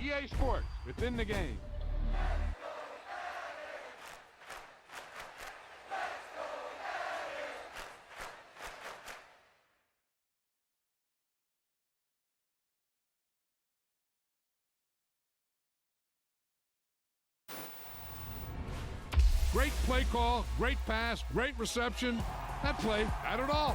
EA Sports, within the game. Great play call, great pass, great reception. That play had it all.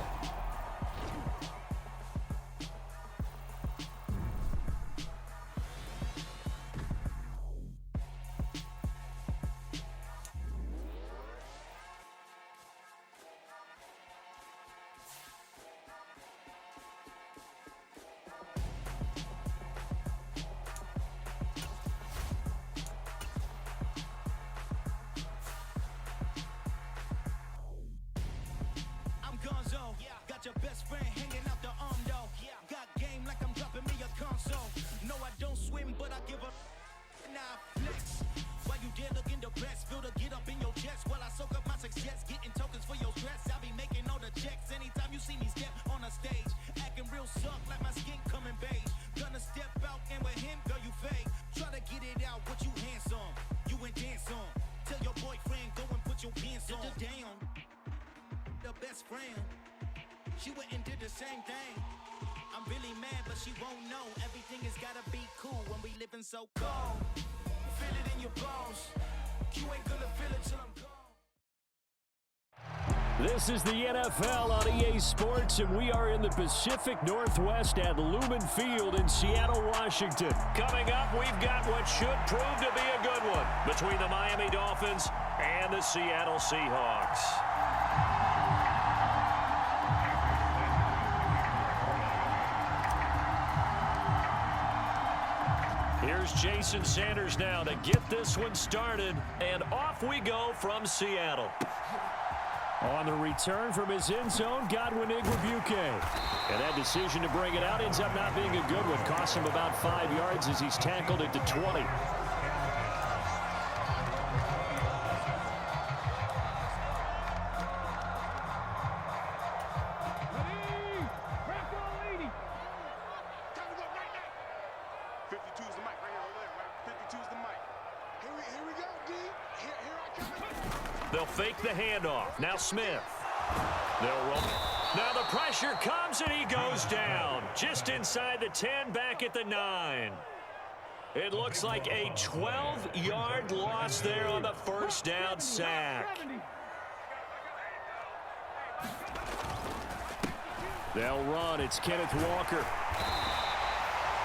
Got your best friend hanging out the arm though. Got game like I'm dropping me a console. No, I don't swim, but I give a nah flex. While you there looking the best, feel the get up in your chest while I soak up my success, getting tokens for your stress. I be making all the checks anytime you see me step on a stage, acting real suck like my skin coming beige. Gonna step out and with him, girl, you fake. Try to get it out, what you handsome, you and dance on. Tell your boyfriend go and put your pants on. Down, the best friend. She went and did the same thing. I'm really mad, but she won't know. Everything has gotta be cool when we living so cold. Feel it in your bones. You ain't gonna feel it till I'm gone. This is the NFL on EA Sports, and we are in the Pacific Northwest at Lumen Field in Seattle, Washington. Coming up, we've got what should prove to be a good one between the Miami Dolphins and the Seattle Seahawks. Here's Jason Sanders now to get this one started, and off we go from Seattle. On the return from his end zone, Godwin Igwebuike. And that decision to bring it out ends up not being a good one. Costs him about 5 yards as he's tackled at the 20. They'll fake the handoff. Now Smith. They'll roll. Now the pressure comes and he goes down. Just inside the 10, back at the 9. It looks like a 12-yard loss there on the first down sack. They'll run. It's Kenneth Walker.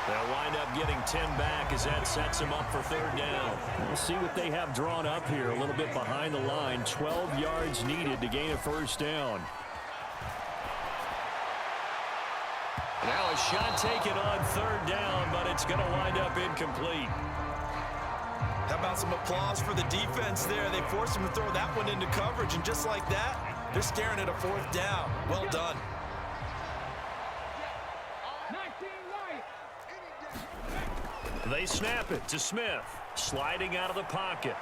They'll wind up getting 10 back as that sets them up for third down. We'll see what they have drawn up here. A little bit behind the line. 12 yards needed to gain a first down. Now a shot taken on third down, but it's going to wind up incomplete. How about some applause for the defense there? They forced him to throw that one into coverage, and just like that, they're staring at a fourth down. Well done. They snap it to Smith, sliding out of the pocket.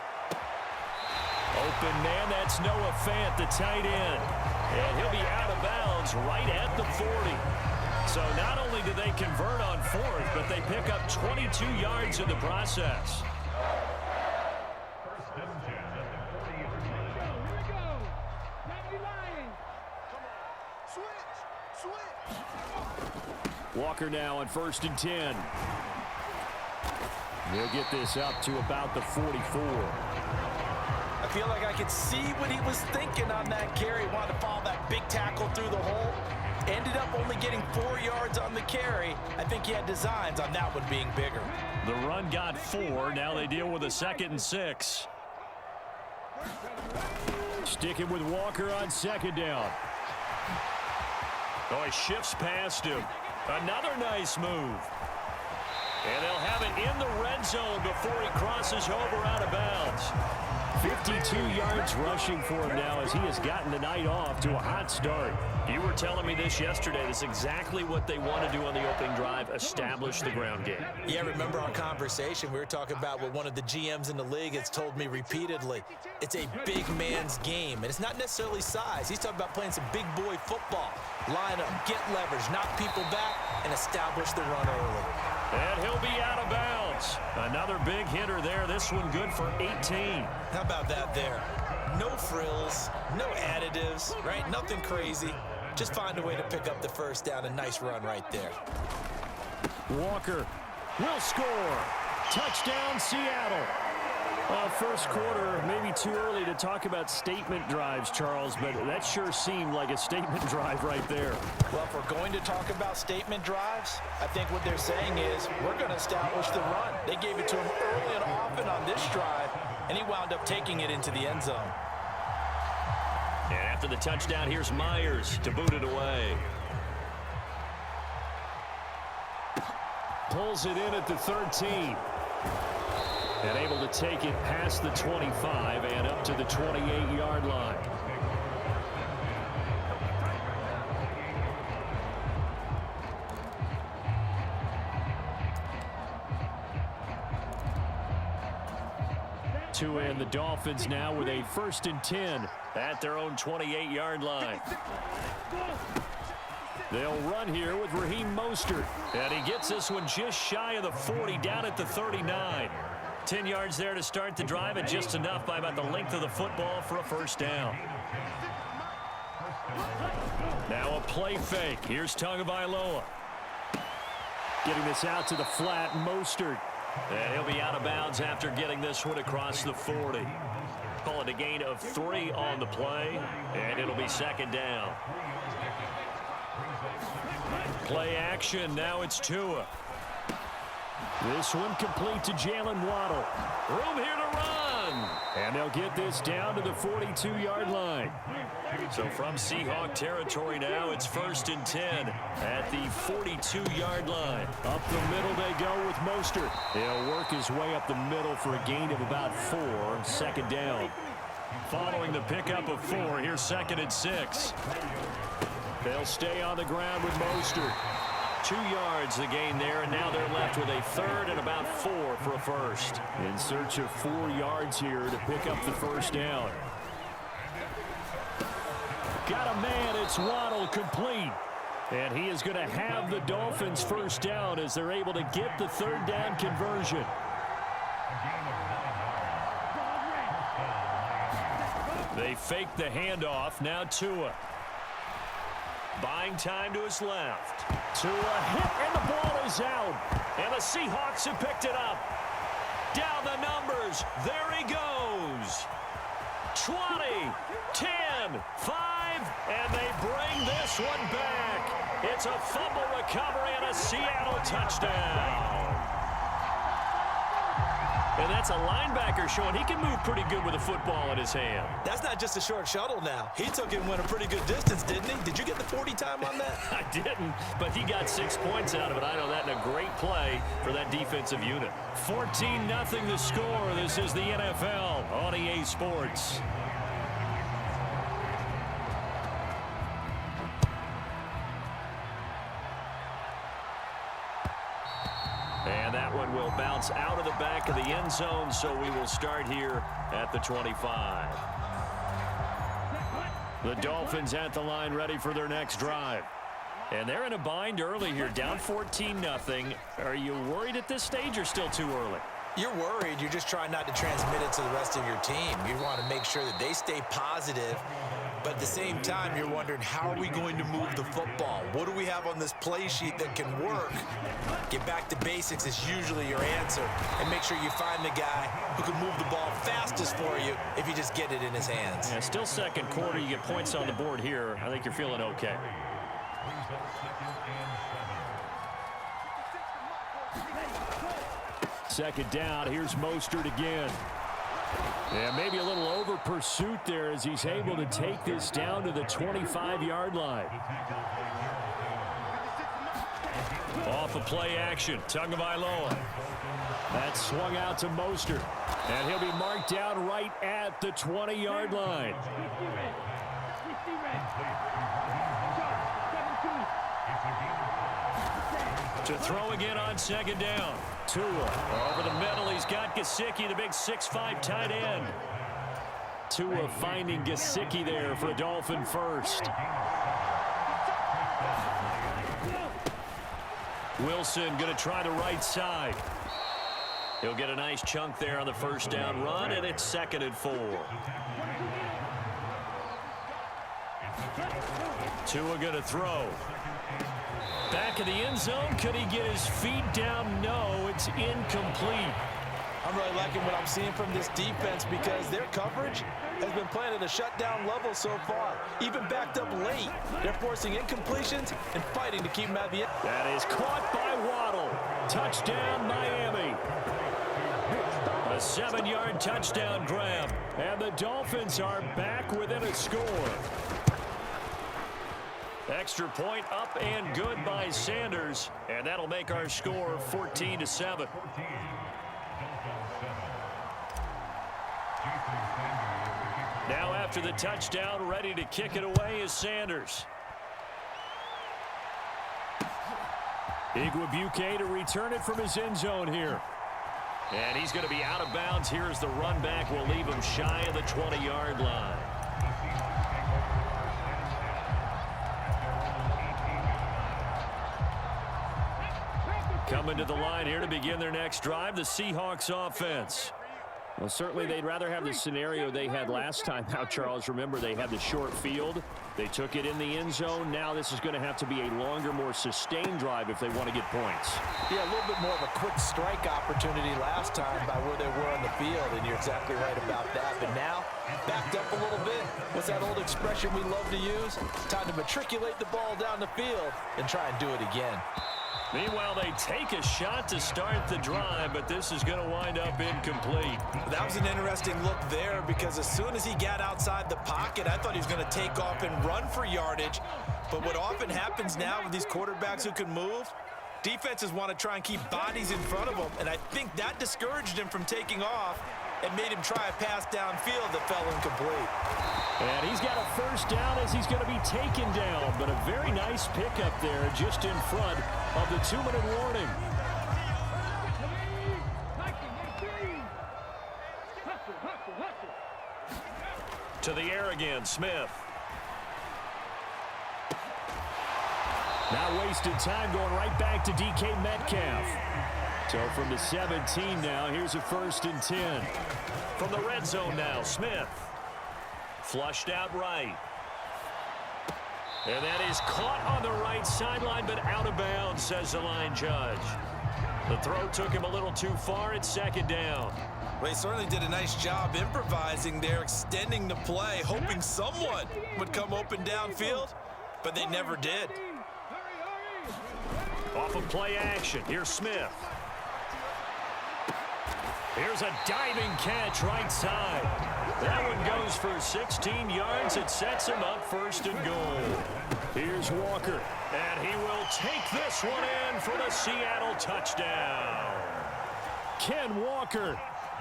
Open man, that's Noah Fant, the tight end. And he'll be out of bounds right at the 40. So not only do they convert on fourth, but they pick up 22 yards in the process. Walker now on 1st and 10. They'll get this up to about the 44. I feel like I could see what he was thinking on that carry. Wanted to follow that big tackle through the hole. Ended up only getting 4 yards on the carry. I think he had designs on that one being bigger. The run got 4. Now they deal with a 2nd and 6. Sticking with Walker on 2nd down. Oh, he shifts past him. Another nice move. And they'll have it in the red zone before he crosses over out of bounds. 52 yards rushing for him now as he has gotten the night off to a hot start. You were telling me this yesterday. This is exactly what they want to do on the opening drive, establish the ground game. Yeah, remember our conversation. We were talking about what one of the GMs in the league has told me repeatedly. It's a big man's game, and it's not necessarily size. He's talking about playing some big boy football. Line up, get leverage, knock people back, and establish the run early. And he'll be out of bounds. yards. Another big hitter there. This one good for 18. How about that there? No frills, no additives, right? Nothing crazy. Just find a way to pick up the first down. A nice run right there. Walker will score. Touchdown, Seattle. First quarter, maybe too early to talk about statement drives, Charles, but that sure seemed like a statement drive right there. Well, if we're going to talk about statement drives, I think what they're saying is we're going to establish the run. They gave it to him early and often on this drive, and he wound up taking it into the end zone. And after the touchdown, here's Myers to boot it away. Pulls it in at the 13. And able to take it past the 25 and up to the 28-yard line. And the Dolphins now with a 1st and 10 at their own 28-yard line. They'll run here with Raheem Mostert. And he gets this one just shy of the 40, down at the 39. 10 yards there to start the drive, and just enough by about the length of the football for a first down. Now a play fake. Here's Tagovailoa. Getting this out to the flat, Mostert. And he'll be out of bounds after getting this one across the 40. Call it a gain of 3 on the play, and it'll be 2nd down. Play action. Now it's Tua. This one complete to Jalen Waddle. Room here to run. And they'll get this down to the 42-yard line. So from Seahawk territory now, it's 1st and 10 at the 42-yard line. Up the middle they go with Mostert. He'll work his way up the middle for a gain of about 4. 2nd down. Following the pickup of 4, here's 2nd and 6. They'll stay on the ground with Mostert. 2 yards the gain there, and now they're left with a 3rd and about 4 for a first. In search of 4 yards here to pick up the first down. Got a man, it's Waddle, complete. And he is going to have the Dolphins first down as they're able to get the 3rd down conversion. They fake the handoff, now Tua. Buying time to his left. Tua hit, and the ball is out. And the Seahawks have picked it up. Down the numbers. There he goes. 20, 10, 5, and they bring this one back. It's a fumble recovery and a Seattle touchdown. And that's a linebacker showing he can move pretty good with a football in his hand. That's not just a short shuttle now. He took it and went a pretty good distance, didn't he? Did you get the 40 time on that? I didn't, but he got 6 points out of it. I know that in a great play for that defensive unit. 14-0 the score. This is the NFL on EA Sports. And that one will bounce out of the back of the end zone, so we will start here at the 25. The Dolphins at the line ready for their next drive. And they're in a bind early here, down 14-0. Are you worried at this stage or still too early? You're worried. You're just trying not to transmit it to the rest of your team. You want to make sure that they stay positive. But at the same time, you're wondering, how are we going to move the football? What do we have on this play sheet that can work? Get back to basics is usually your answer. And make sure you find the guy who can move the ball fastest for you if you just get it in his hands. Yeah, still second quarter. You get points on the board here. I think you're feeling okay. Second down. Here's Mostert again. Yeah, maybe a little over pursuit there as he's able to take this down to the 25-yard line. Off of play action, Tagovailoa. That's swung out to Mostert. And he'll be marked down right at the 20-yard line. To throw again on second down. Tua over the middle. He's got Gesicki, the big 6'5" tight end. Tua finding Gesicki there for a Dolphin first. Wilson going to try the right side. He'll get a nice chunk there on the first down run, and it's 2nd and 4. Tua going to throw. Back in the end zone. Could he get his feet down? No, it's incomplete. I'm really liking what I'm seeing from this defense because their coverage has been playing at a shutdown level so far. Even backed up late, they're forcing incompletions and fighting to keep them out of the end. That is caught by Waddle. Touchdown, Miami. A 7-yard touchdown grab. And the Dolphins are back within a score. Extra point up and good by Sanders. And that'll make our score 14-7. Now after the touchdown, ready to kick it away is Sanders. Igwebuike to return it from his end zone here. And he's going to be out of bounds here as the run back will leave him shy of the 20-yard line. Coming to the line here to begin their next drive, the Seahawks offense. Well, certainly they'd rather have the scenario they had last time out, Charles. Remember, they had the short field. They took it in the end zone. Now this is going to have to be a longer, more sustained drive if they want to get points. Yeah, a little bit more of a quick strike opportunity last time by where they were on the field, and you're exactly right about that. But now, backed up a little bit. What's that old expression we love to use? Time to matriculate the ball down the field and try and do it again. Meanwhile, they take a shot to start the drive, but this is going to wind up incomplete. That was an interesting look there because as soon as he got outside the pocket, I thought he was going to take off and run for yardage. But what often happens now with these quarterbacks who can move, defenses want to try and keep bodies in front of them, and I think that discouraged him from taking off and made him try a pass downfield that fell incomplete. And he's got a first down as he's going to be taken down, but a very nice pickup there just in front of the 2-minute warning. To the air again, Smith. Not wasting time, going right back to DK Metcalf. So from the 17 now, here's a 1st and 10. From the red zone now, Smith. Flushed out right. And that is caught on the right sideline, but out of bounds, says the line judge. The throw took him a little too far. It's 2nd down. Well, he certainly did a nice job improvising there, extending the play, hoping someone would come open downfield, but they never did. Off of play action, here's Smith. Here's a diving catch right side. That one goes for 16 yards. It sets him up 1st and goal. Here's Walker, and he will take this one in for the Seattle touchdown. Ken Walker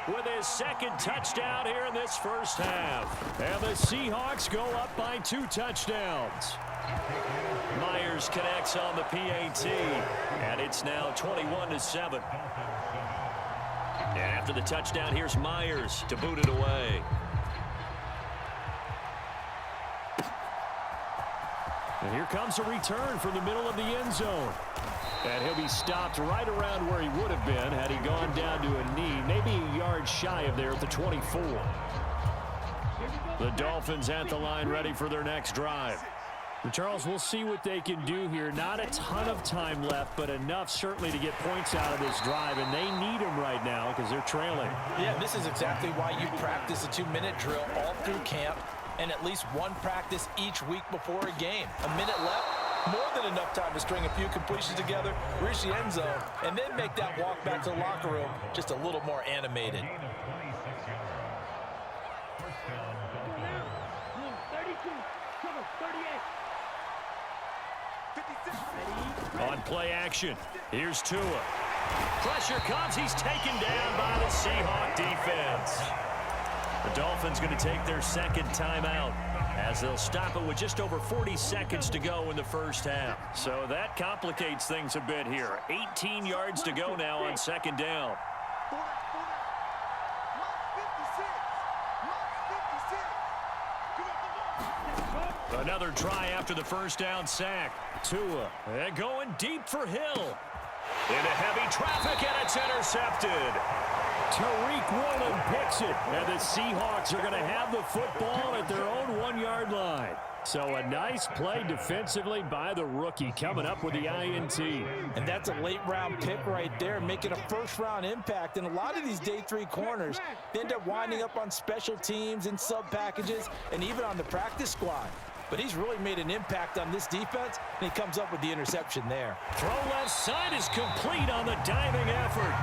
with his 2nd touchdown here in this first half. And the Seahawks go up by 2 touchdowns. Myers connects on the PAT, and it's now 21-7. And after the touchdown, here's Myers to boot it away. And here comes a return from the middle of the end zone. And he'll be stopped right around where he would have been had he gone down to a knee, maybe a yard shy of there at the 24. The Dolphins at the line ready for their next drive. Charles, we'll see what they can do here. Not a ton of time left, but enough certainly to get points out of this drive, and they need them right now because they're trailing. Yeah, this is exactly why you practice a 2-minute drill all through camp and at least one practice each week before a game. A minute left, more than enough time to string a few completions together, reach the end zone, and then make that walk back to the locker room just a little more animated. On play action, here's Tua. Pressure comes, he's taken down by the Seahawk defense. The Dolphins going to take their 2nd timeout as they'll stop it with just over 40 seconds to go in the first half. So that complicates things a bit here. 18 yards to go now on 2nd down. Another try after the first down sack. Tua, and going deep for Hill. Into heavy traffic, and it's intercepted. Tariq Woolen picks it, and the Seahawks are going to have the football at their own 1-yard line. So a nice play defensively by the rookie, coming up with the INT. And that's a late-round pick right there, making a first-round impact. And a lot of these day 3 corners, they end up winding up on special teams and sub-packages and even on the practice squad. But he's really made an impact on this defense, and he comes up with the interception there. Throw left side is complete on the diving effort.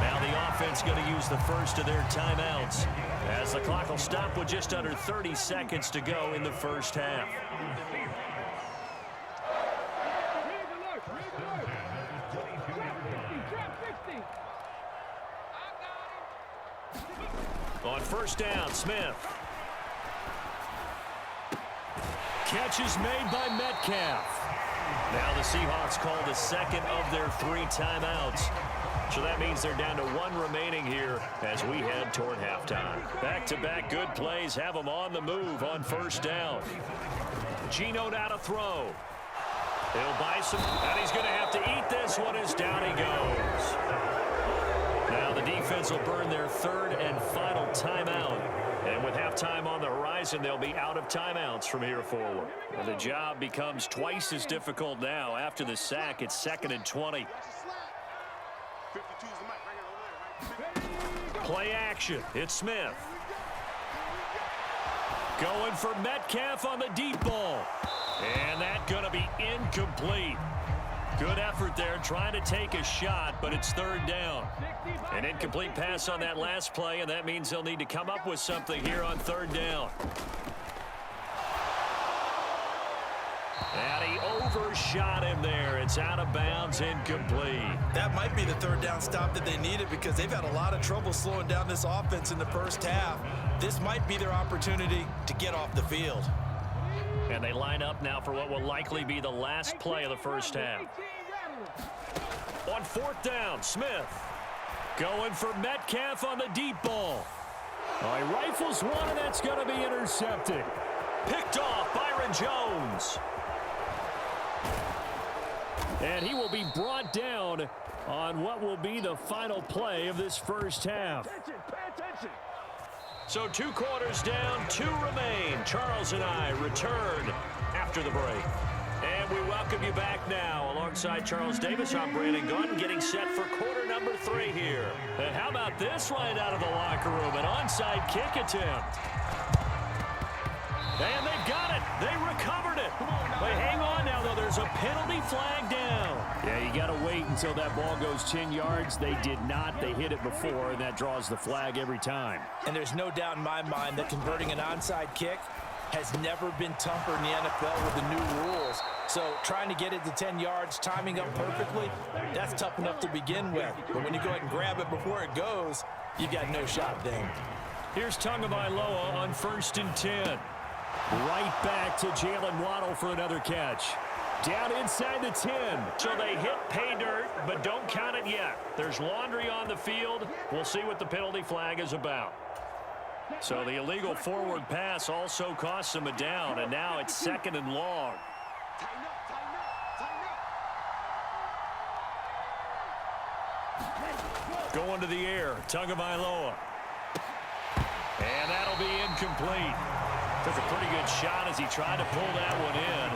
Now the offense going to use the first of their timeouts, as the clock will stop with just under 30 seconds to go in the first half. On first down, Smith. Catch is made by Metcalf. Now the Seahawks call the second of their 3 timeouts. So that means they're down to 1 remaining here as we head toward halftime. Back-to-back good plays have them on the move on first down. Geno now to throw. He'll buy some, and he's going to have to eat this one as down he goes. Now the defense will burn their 3rd and final timeout. And with halftime on the horizon, they'll be out of timeouts from here forward. And the job becomes twice as difficult now. After the sack, it's 2nd and 20. Play action. It's Smith. Going for Metcalf on the deep ball. And that's going to be incomplete. Good effort there, trying to take a shot, but it's 3rd down. An incomplete pass on that last play, and that means they'll need to come up with something here on 3rd down. And he overshot him there. It's out of bounds, incomplete. That might be the 3rd down stop that they needed, because they've had a lot of trouble slowing down this offense in the first half. This might be their opportunity to get off the field. And they line up now for what will likely be the last play of the first half. On 4th down, Smith. Going for Metcalf on the deep ball. He rifles one, and that's going to be intercepted. Picked off Byron Jones. And he will be brought down on what will be the final play of this first half. So 2 quarters down, 2 remain. Charles and I return after the break. And we welcome you back now. Alongside Charles Davis, I'm Brandon Gordon, getting set for quarter number 3 here. And how about this right out of the locker room? An onside kick attempt. And they've got it. They recovered it. But hang on now, though. There's a penalty flag down. Yeah, you got to wait until that ball goes 10 yards. They did not. They hit it before, and that draws the flag every time. And there's no doubt in my mind that converting an onside kick has never been tougher in the NFL with the new rules. So trying to get it to 10 yards, timing up perfectly, that's tough enough to begin with. But when you go ahead and grab it before it goes, you've got no shot then. Here's Tagovailoa on 1st and 10. Right back to Jalen Waddle for another catch. Down inside the 10. So they hit pay dirt, but don't count it yet. There's laundry on the field. We'll see what the penalty flag is about. So the illegal forward pass also costs them a down, and now it's 2nd and long. Going to the air, Tagovailoa. And that'll be incomplete. Took a pretty good shot as he tried to pull that one in.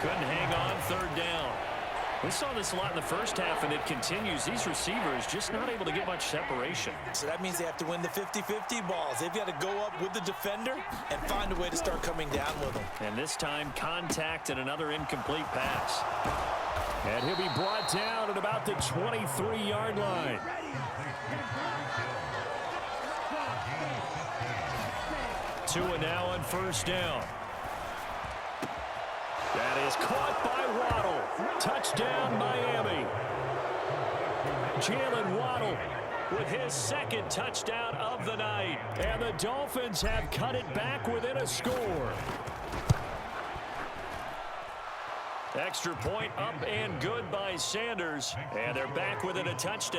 Couldn't hang on 3rd down. We saw this a lot in the first half, and it continues. These receivers just not able to get much separation. So that means they have to win the 50-50 balls. They've got to go up with the defender and find a way to start coming down with them. And this time, contact and another incomplete pass. And he'll be brought down at about the 23-yard line. Tua now on 1st down. That is caught by Waddle. Touchdown, Miami. Jalen Waddle with his 2nd touchdown of the night. And the Dolphins have cut it back within a score. Extra point up and good by Sanders. And they're back within a touchdown.